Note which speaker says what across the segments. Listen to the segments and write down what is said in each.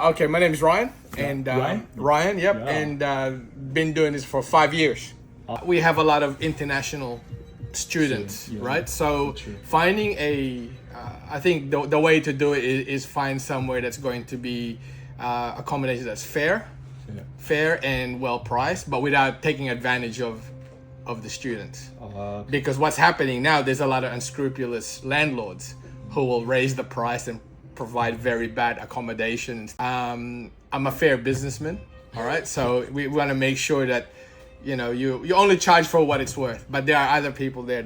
Speaker 1: Okay, my name is Ryan, and
Speaker 2: Ryan?
Speaker 1: Ryan, yep,
Speaker 2: Yeah.
Speaker 1: and been doing this for 5 years. We have a lot of international students,
Speaker 2: Yeah,
Speaker 1: right? So
Speaker 2: true.
Speaker 1: finding I think the way to do it is find somewhere that's going to be accommodation that's
Speaker 2: Yeah.
Speaker 1: fair and well priced, but without taking advantage of the students. Because what's happening now, there's a lot of unscrupulous landlords who will raise the price and provide very bad accommodations. I'm a fair businessman, all right? So we want to make sure that you only charge for what it's worth. But there are other people there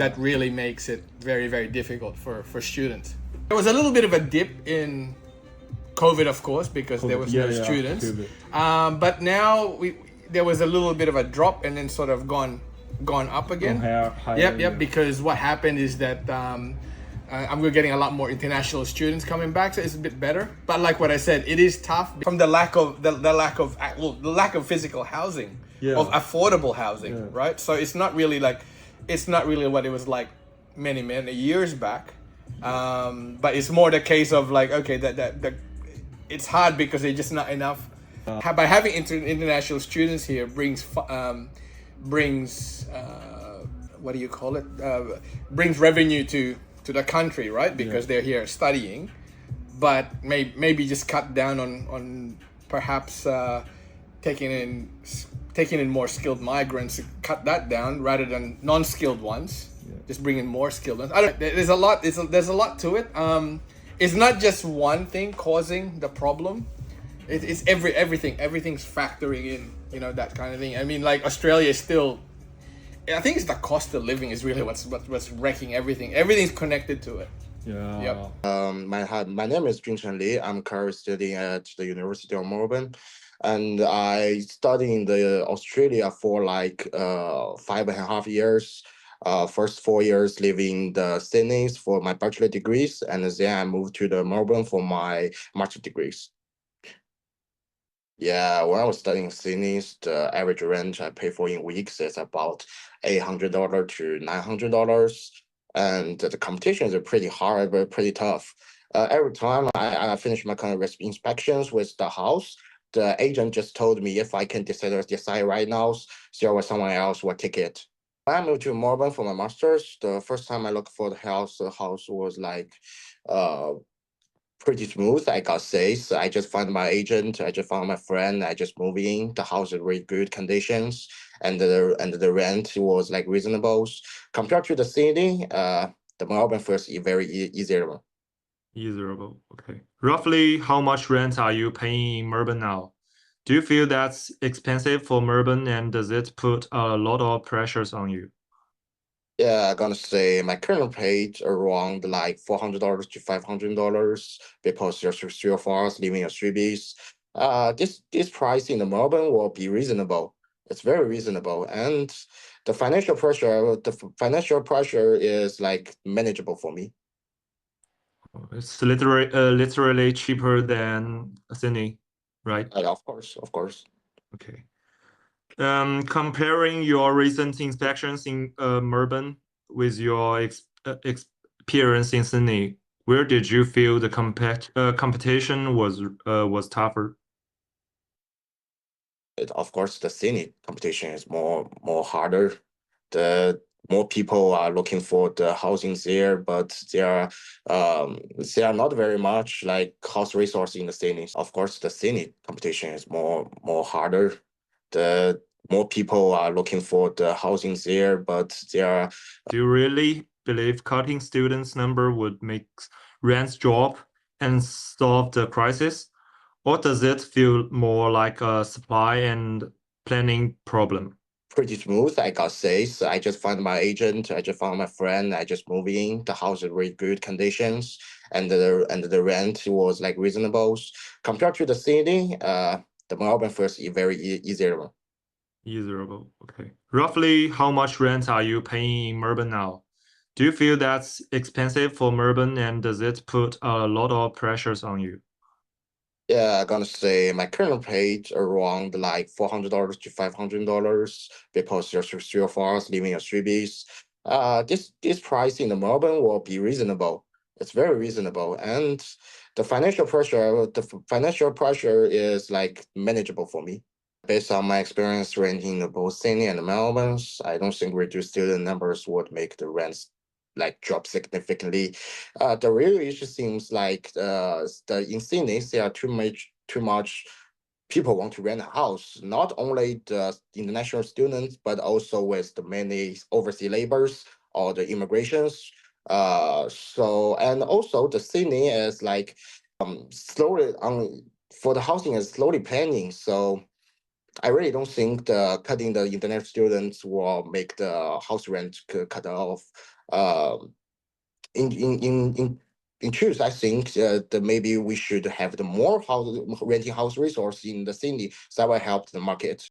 Speaker 1: that really makes it very, very difficult for students. There was a little bit of a dip in COVID, of course, because there was no students. But now there was a little bit of a drop and then sort of gone up again.
Speaker 2: Higher,
Speaker 1: Yep.
Speaker 2: yeah.
Speaker 1: Because what happened is that we're getting a lot more international students coming back, so it's a bit better. But like what I said, it is tough from the lack of physical housing, of affordable housing, right? So it's not really what it was like many years back. But it's more the case of like, okay, that it's hard because there's just not enough. By having international students here brings what do you call it? Brings revenue to the country, right? Because they're here studying, but maybe just cut down on perhaps taking in more skilled migrants, cut that down rather than non-skilled ones. Just bring in more skilled ones. There's a lot. There's a lot to it. It's not just one thing causing the problem. It's everything. Everything's factoring in. That kind of thing. I mean, like Australia is still. I think it's the cost of living is really what's wrecking everything. Everything's connected to it.
Speaker 2: Yeah.
Speaker 1: Yep.
Speaker 3: My name is Junchen Li. I'm currently studying at the University of Melbourne, and I studied in the Australia for like 5.5 years. First 4 years living in the Sydney for my bachelor degrees, and then I moved to the Melbourne for my master degrees. Yeah, when I was studying in Sydney, the average rent I pay for in weeks is about $800 to $900, and the competitions are pretty hard, but pretty tough. Every time I finish my kind of inspections with the house, the agent just told me if I can decide right now, so someone else will take it. When I moved to Melbourne for my master's, the first time I looked for the house was like uh pretty smooth. I got sales. I just found my agent. I just found my friend. I just moved in. The house is really good conditions, and the rent was like reasonable compared to the city. The Melbourne first is very easier.
Speaker 2: Easerable. Okay. Roughly how much rent are you paying in Melbourne now? Do you feel that's expensive for Melbourne, and does it put a lot of pressures on you?
Speaker 3: Yeah, I'm gonna say my current pay around like $400 to $500 because there's three of us living in three Bs. This price in the Melbourne will be reasonable. It's very reasonable, and the financial pressure is like manageable for me.
Speaker 2: It's literally cheaper than Sydney, right?
Speaker 3: Of course.
Speaker 2: Okay. Comparing your recent inspections in Melbourne with your experience in Sydney, where did you feel the competition was tougher?
Speaker 3: Of course, the Senate competition is more harder. The more people are looking for the housing there, but they are not very much like house resource in the Senate. Of course, the Senate competition is more harder. The more people are looking for the housing there, but they are.
Speaker 2: Do you really believe cutting students' number would make rents drop and solve the crisis? Or does it feel more like a supply and planning problem?
Speaker 3: Pretty smooth. I got sales. I just found my agent. I just found my friend. I just moved in. The house is really good conditions, and the rent was like reasonable compared to the city. The Melbourne first is very easier.
Speaker 2: Easerable. Okay. Roughly how much rent are you paying in Melbourne now? Do you feel that's expensive for Melbourne, and does it put a lot of pressures on you?
Speaker 3: Yeah, I'm gonna say my current pay around like $400 to $500 because there's three of us living in three Bs. This price in the Melbourne will be reasonable. It's very reasonable, and the financial pressure is like manageable for me. Based on my experience renting in both Sydney and Melbourne, I don't think reduced student numbers would make the rents like drop significantly. The real issue seems like in Sydney there are too much people want to rent a house. Not only the international students, but also with the many overseas laborers or the immigrations. So and also the Sydney is like slowly for the housing is slowly planning. So I really don't think the cutting the international students will make the house rent cut off. Um, in in in in in truth, I think that maybe we should have the more house renting house resource in the city that will help the market.